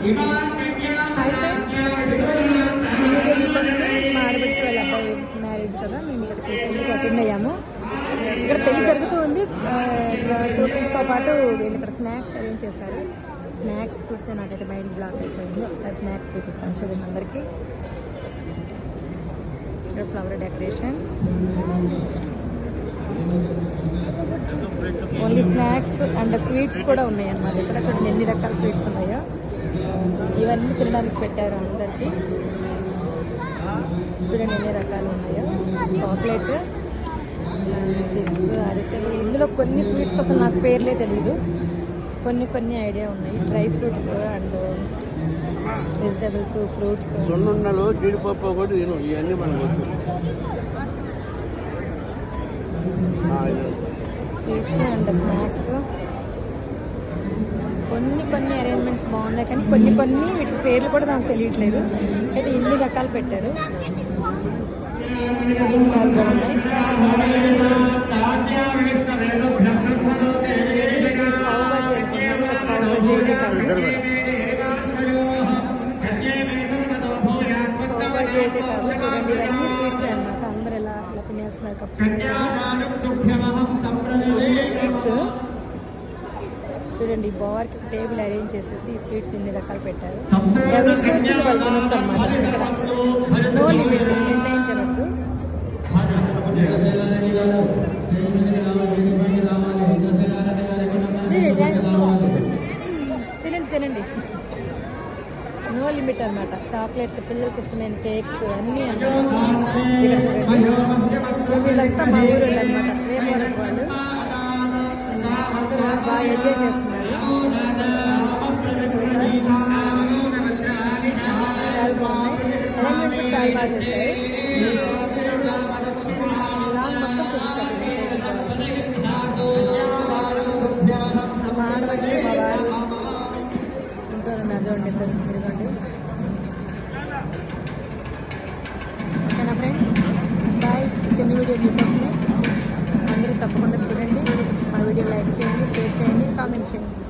వాళ్ళ అబ్బాయి మ్యారేజ్ కదా, మేము ఇక్కడికి పెళ్లికి అటెండ్ అయ్యాము. ఇక్కడ పెళ్లి జరుగుతూ ఉంది. కూల్ డ్రింక్స్తో పాటు వీళ్ళు ఇక్కడ స్నాక్స్ అరేంజ్ చేశారు. స్నాక్స్ చూస్తే నాకైతే మైండ్ బ్లాక్ అయిపోయింది. ఒకసారి స్నాక్స్ చూపిస్తాను చూడండి అందరికీ. ఇక్కడ flower decorations, only snacks and sweets కూడా ఉన్నాయి అన్నమాట. ఇక్కడ చూడండి ఎన్ని రకాల స్వీట్స్ ఉన్నాయో. ఇవన్నీ తినడానికి పెట్టారు అందరికీ. చూడండి ఎన్ని రకాలు ఉన్నాయో. చాక్లెట్, చిప్స్, అరిసెలు. ఇందులో కొన్ని స్వీట్స్ అసలు నాకు పేర్లే తెలియదు, కొన్ని ఐడియా ఉన్నాయి. Dry fruits and vegetables, fruits, జీడిపప్పు ఒకటి ఇవన్నీ మనకు స్వీట్స్ అండ్ స్నాక్స్. కొన్ని అరేంజ్మెంట్స్ బాగున్నాయి, కానీ కొన్ని వీటి పేర్లు కూడా నాకు తెలియట్లేదు. అయితే ఇన్ని రకాలు పెట్టారు, చాలా బాగున్నాయి. అయితే కాదు, చూడండి ఇవన్నీ స్వీట్స్ అన్నమాట. అందరు ఎలా తినేస్తున్నారు కప్పు స్వీట్స్. చూడండి బార్కి టేబుల్ అరేంజ్ చేసేసి ఈ స్వీట్స్ ఇన్ని రకాలు పెట్టారు. ఎవరి ఇష్టం వచ్చింది వాళ్ళు తినొచ్చు అన్నమాట. ఇక్కడ నో లిమిట్, ఎంతైనా తినొచ్చు. తినండి, నో లిమిట్ అనమాట. చాక్లెట్స్, పిల్లలకి ఇష్టమైన కేక్స్ అన్నీ అన్నమాట. ఇక్కడ చూడండి వీళ్ళంతా మా ఊరు అనమాట, వేమవరం వాళ్ళు. అందరూ బాగా ఎంజాయ్ చేస్తున్నారు. చాలా బాగున్నాయి. అరేంజ్మెంట్ కూడా చాలా బాగా చేశారు. లాంగ్ మొత్తం చూపిస్తారు. మా ఆడబట్టి మా వారు చూడండి ఇద్దరు ఇదిగోండి. ఓకేనా ఫ్రెండ్స్, బాయ్. చిన్న వీడియో మీకోసమే. అందరూ తప్పకుండా చూడండి. మా వీడియో లైక్ చేయండి, షేర్ చేయండి, కామెంట్ చేయండి.